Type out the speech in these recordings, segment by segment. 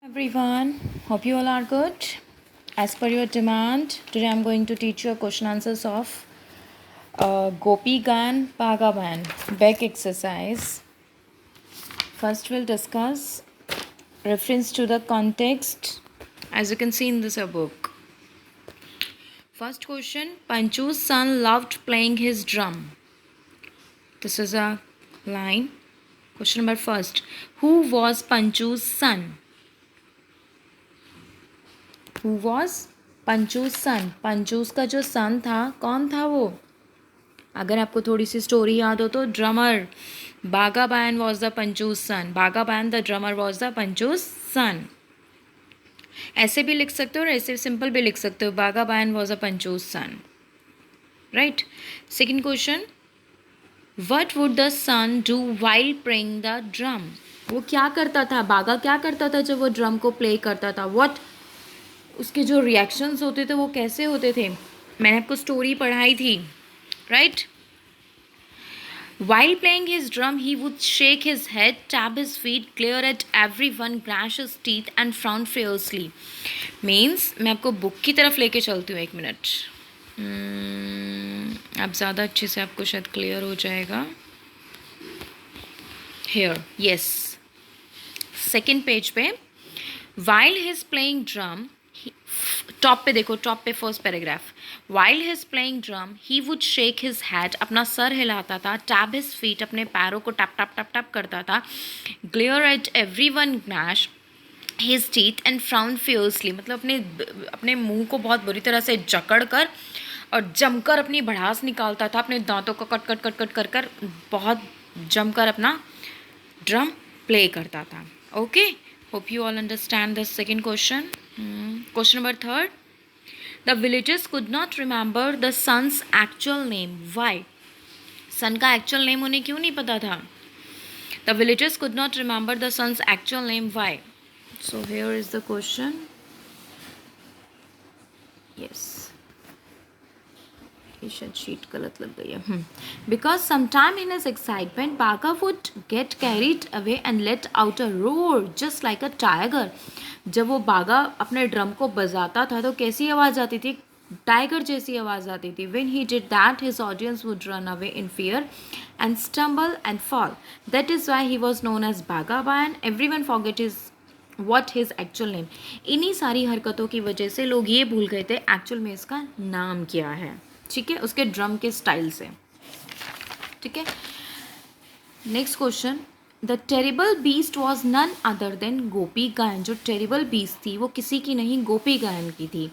Everyone, hope you all are good. As per your demand, today I'm going to teach you question answers of Gopi Gan Bhagavan Beck exercise. First, we'll discuss reference to the context, as you can see in this book. First question: Panchu's son loved playing his drum. This is a line. Question number first: Who was Panchu's son? Who was पंचूस सन? पंचूस का जो सन था, कौन था वो? अगर आपको थोड़ी सी story याद हो तो drummer Bagaban was the Panchu's son. Bagaban the drummer was the Panchu's son. ऐसे भी लिख सकते हो और ऐसे सिंपल भी लिख सकते हो. बागाबान वॉज अ पंचूस son. Right. Second question: what would the son do while playing the drum? वो क्या करता था? बागा क्या करता था जब वो ड्रम को प्ले करता था? वट उसके जो रिएक्शंस होते थे वो कैसे होते थे? मैंने आपको स्टोरी पढ़ाई थी. Right. While playing his drum, he would shake his head, tap his feet, glare at everyone, gnash his teeth and frown fiercely. Means मैं आपको बुक की तरफ लेके चलती हूँ. एक मिनट. अब ज़्यादा अच्छे से आपको शायद क्लियर हो जाएगा. Here, yes. सेकेंड पेज पे while he's playing drum, top पे देखो, टॉप पे first paragraph. While his playing drum he would shake his head, अपना सर हिलाता था. टैप हिज फीट, अपने पैरों को टैप टैप टैप टैप करता था. Glare at every one, gnash his teeth and frown fiercely, मतलब अपने मुंह को बहुत बुरी तरह से जकड़ कर और जमकर अपनी भड़ास निकालता था. अपने दांतों को कट कट कट कट कर कर बहुत जमकर अपना ड्रम प्ले करता था. Okay, hope you all understand the second question. Question number third. The villagers could not remember the son's actual name. Why? Son का actual name उन्हें क्यों नहीं पता था? The villagers could not remember the son's actual name. Why? So here is the question. Yes. ये शायद sheet गलत लग गई है. Because sometime in his excitement, Baka would get carried away and let out a roar just like a tiger. जब वो बागा अपने ड्रम को बजाता था तो कैसी आवाज़ आती थी? टाइगर जैसी आवाज़ आती थी. When he did that, his audience would run away in fear and stumble and fall. That is why he was known as Bhagavan. Everyone forget what his actual name. इन्हीं सारी हरकतों की वजह से लोग ये भूल गए थे एक्चुअल में इसका नाम क्या है. ठीक है, उसके ड्रम के स्टाइल से. ठीक है. Next question: the terrible beast was none other than Gopi Gayan. जो टेरिबल बीस्ट थी वो किसी की नहीं, गोपी गायन की थी.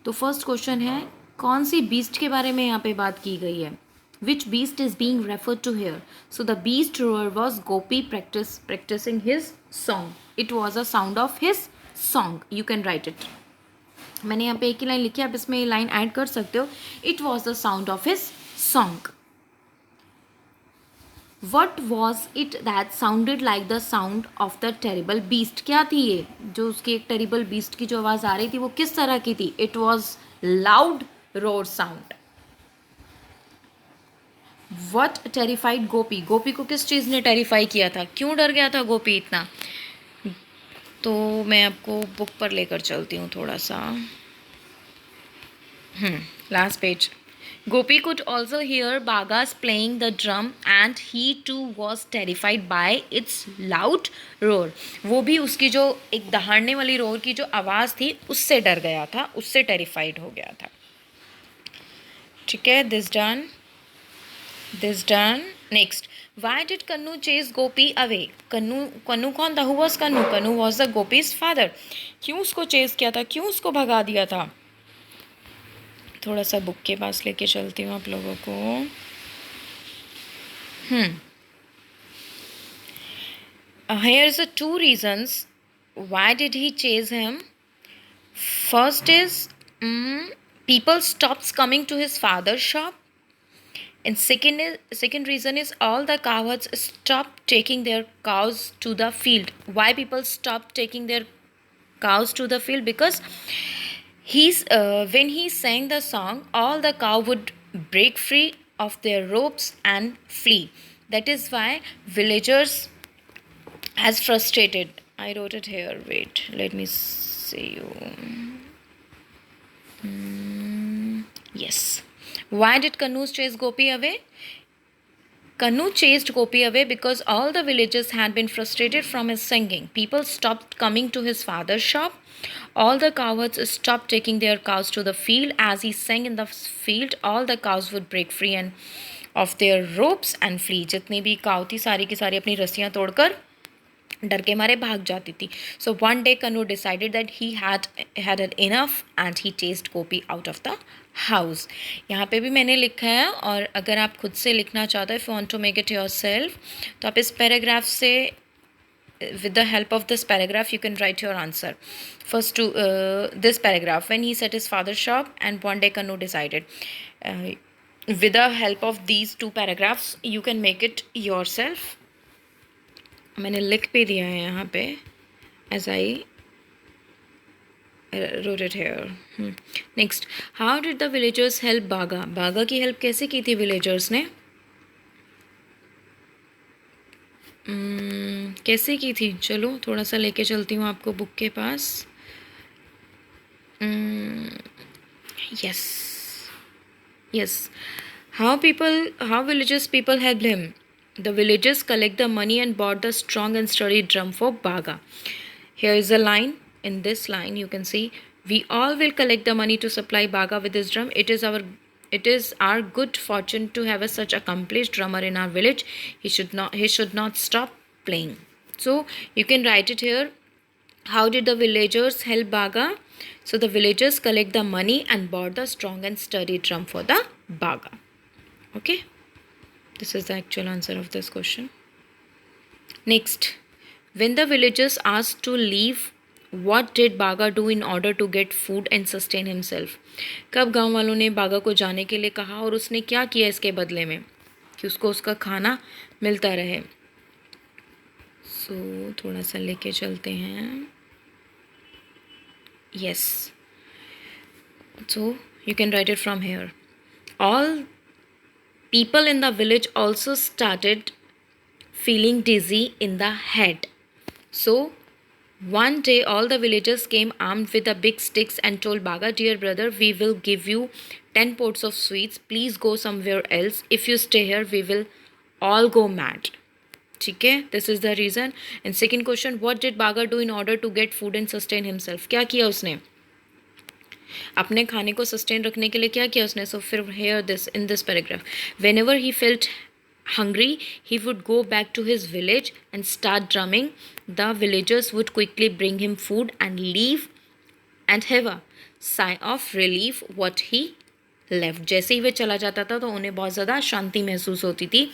तो फर्स्ट क्वेश्चन है, कौन सी बीस्ट के बारे में यहाँ पे बात की गई है? Which beast is being referred to here? So the beast roar was Gopi practising his song. It was a sound of his song. You can write it. मैंने यहाँ पे एक ही लाइन लिखी है, आप इसमें लाइन ऐड कर सकते हो. It was the sound of his song. What was it that sounded like the sound of the terrible beast? क्या थी ये जो उसकी एक टेरिबल बीस्ट की जो आवाज़ आ रही थी वो किस तरह की थी? It was loud roar sound. What terrified Gopi? Gopi को किस चीज़ ने टेरिफाई किया था? क्यों डर गया था गोपी इतना? तो मैं आपको बुक पर लेकर चलती हूँ थोड़ा सा. Last page. Gopi could also hear Baga's playing the drum and he too was terrified by its loud roar. वो भी उसकी जो एक दहाड़ने वाली रोर की जो आवाज़ थी उससे डर गया था, उससे टेरिफाइड हो गया था. ठीक है, this done. Next: Why did Kannu chase Gopi away? कन्नू कौन था? Who was Kannu? Kannu was the Gopi's father. क्यों उसको चेस किया था? क्यों उसको भगा दिया था? थोड़ा सा बुक के पास लेके चलती हूँ आप लोगों को. Here's the two reasons why did he chase him. First is people stopped coming to his father's shop, and second reason is all the cowherds stopped taking their cows to the field. Why people stopped taking their cows to the field? Because when he sang the song, all the cow would break free of their ropes and flee. That is why villagers as frustrated. I wrote it here. Wait, let me see you. Yes. Why did Kanu chase Gopi away? Kanu chased Gopi away because all the villagers had been frustrated from his singing. People stopped coming to his father's shop. All the cowherds stopped taking their cows to the field. As he sang in the field, all the cows would break free and of their ropes and flee. जितनी भी काव थी सारी की सारी अपनी रस्सियाँ तोड़कर डर के मारे भाग जाती थी. सो वन डे कनू decided that he had enough and he chased Gopi out of the house. यहाँ पे भी मैंने लिखा है, और अगर आप खुद से लिखना चाहते हो, if you want to make it yourself, तो आप इस पैराग्राफ से with the help of this paragraph you can write your answer. First to this paragraph, when he set his father's shop and one day Kanu decided. With the help of these two paragraphs you can make it yourself. मैंने लिख भी दिया है यहाँ पे as I wrote it here. Next, how did the villagers help बागा? बागा की हेल्प कैसे की थी विलेजर्स ने? कैसे की थी? चलो थोड़ा सा लेके चलती हूँ आपको बुक के पास. yes. How villagers people helped him? The villagers collect the money and bought the strong and sturdy drum for Baga. Here is a line. In this line you can see, we all will collect the money to supply Baga with his drum. It is our good fortune to have such accomplished drummer in our village. He should not stop playing. So you can write it here. How did the villagers help Baga? So the villagers collect the money and bought the strong and sturdy drum for the Baga. Okay, this is the actual answer of this question. Next, when the villagers asked to leave, what did Baga do in order to get food and sustain himself? कब गांव वालों ने बागा को जाने के लिए कहा और उसने क्या किया इसके बदले में कि उसको उसका खाना मिलता रहे? थोड़ा सा लेके चलते हैं. Yes, so you can write it from here. All people in the village also started feeling dizzy in the head. So one day all the villagers came armed with the big sticks and told Baga, dear brother, we will give you 10 pots of sweets. Please go somewhere else. If you stay here, we will all go mad. ठीक है, this is the reason. And second question, what did Baga do in order to get food and sustain himself? क्या किया उसने? अपने खाने को sustain रखने के लिए क्या किया उसने? So फिर here this in this paragraph, whenever he felt hungry, he would go back to his village and start drumming. The villagers would quickly bring him food and leave and have a sigh of relief what he left. जैसे ही वह चला जाता था तो उन्हें बहुत ज़्यादा शांति महसूस होती थी.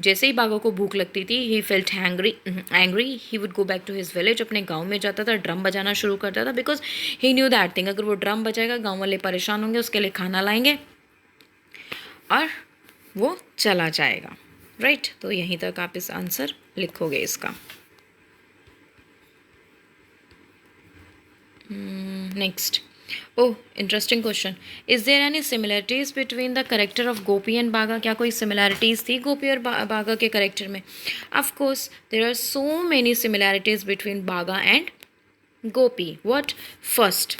जैसे ही बागा को भूख लगती थी, he felt angry, he would go back to his village. अपने गांव में जाता था, ड्रम बजाना शुरू करता था, because he knew that thing, अगर वो ड्रम बजाएगा गांव वाले परेशान होंगे, उसके लिए खाना लाएंगे और वो चला जाएगा. राइट, तो यहीं तक आप इस आंसर लिखोगे इसका. Next, oh interesting question, is there any similarities between the character of Gopi and Baga? क्या कोई similarities थी गोपी और बागा के character में? Of course there are so many similarities between Baga and Gopi. What? First,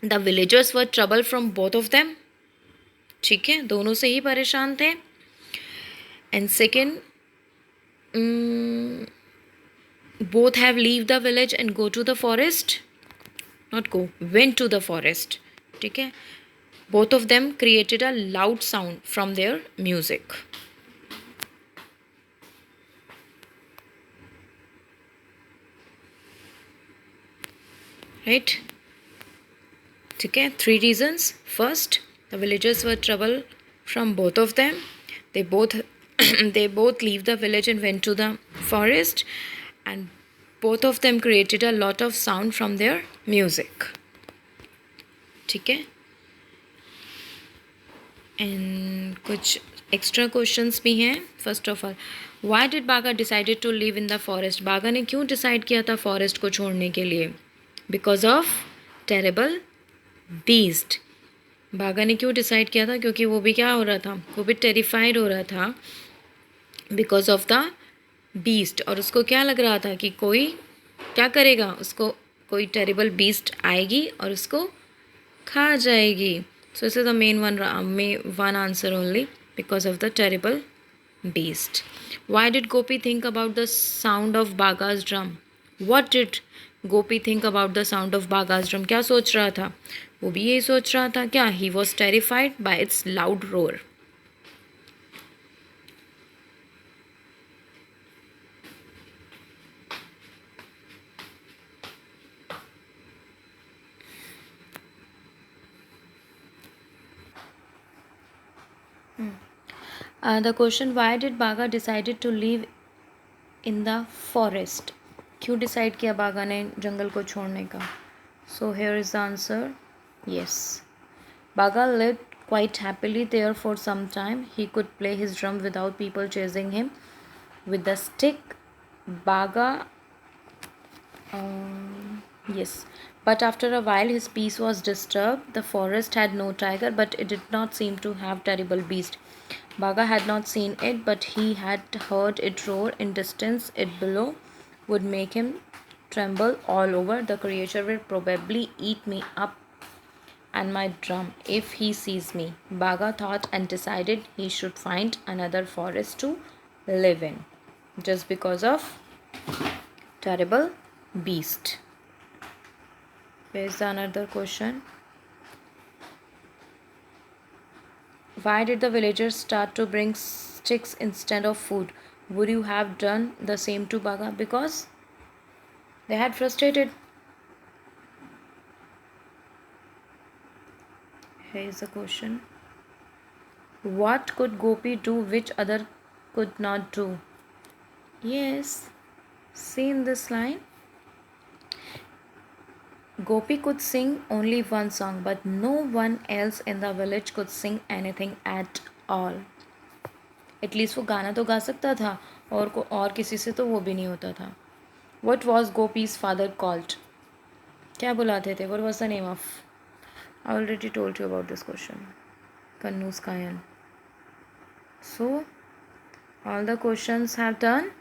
the villagers were trouble from both of them. ठीक है, दोनों से ही परेशान थे. And second, both have leave the village and go to the forest. Not go, went to the forest. ठीक है, both of them created a loud sound from their music. Right, ठीक है. 3 reasons. First, the villagers were trouble from both of them. They both leave the village and went to the forest, and both of them created a lot of sound from their music. ठीक है. And कुछ extra questions भी हैं. First of all, why did Baga decided to live in the forest? बागा ने क्यों decide किया था forest को छोड़ने के लिए? Because of terrible beast. बागा ने क्यों डिसाइड किया था? क्योंकि वो भी क्या हो रहा था, वो भी टेरिफाइड हो रहा था बिकॉज ऑफ द बीस्ट. और उसको क्या लग रहा था कि कोई क्या करेगा उसको? कोई टेरिबल बीस्ट आएगी और उसको खा जाएगी. So this is the main one answer only because of the terrible beast. Why did Gopi think about the sound of Baga's drum? What did Gopi think about the sound of Baga's drum? क्या सोच रहा था? वो भी यही सोच रहा था क्या? He was terrified by its loud roar. The question, why did Baga decided to live in the forest? क्यों decide किया बागा ने जंगल को छोड़ने का? So here is the answer. Yes. Baga lived quite happily there for some time. He could play his drum without people chasing him with the stick. Baga, yes. But after a while, his peace was disturbed. The forest had no tiger, but it did not seem to have terrible beast. Baga had not seen it, but he had heard it roar in distance. It below would make him tremble all over. The creature will probably eat me up and my drum if he sees me. Baga thought and decided he should find another forest to live in, just because of terrible beast. Here's another question. Why did the villagers start to bring sticks instead of food? Would you have done the same to Baga? Because they had frustrated. Here is the question. What could Gopi do which other could not do? Yes, see in this line. Gopi could sing only one song, but no one else in the village could sing anything at all. At least वो गाना तो गा सकता था और किसी से तो वो भी नहीं होता था. What was Gopi's father called? क्या बुलाते थे? What was the name of? I already told you about this question. Kannus Kayan. So all the questions have done.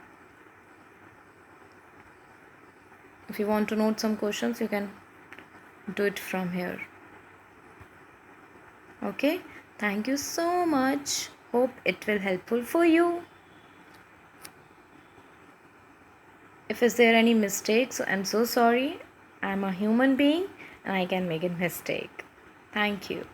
If you want to note some questions, you can do it from here. Okay, thank you so much. Hope it will helpful for you. If is there any mistakes, I'm so sorry. I'm a human being and I can make a mistake. Thank you.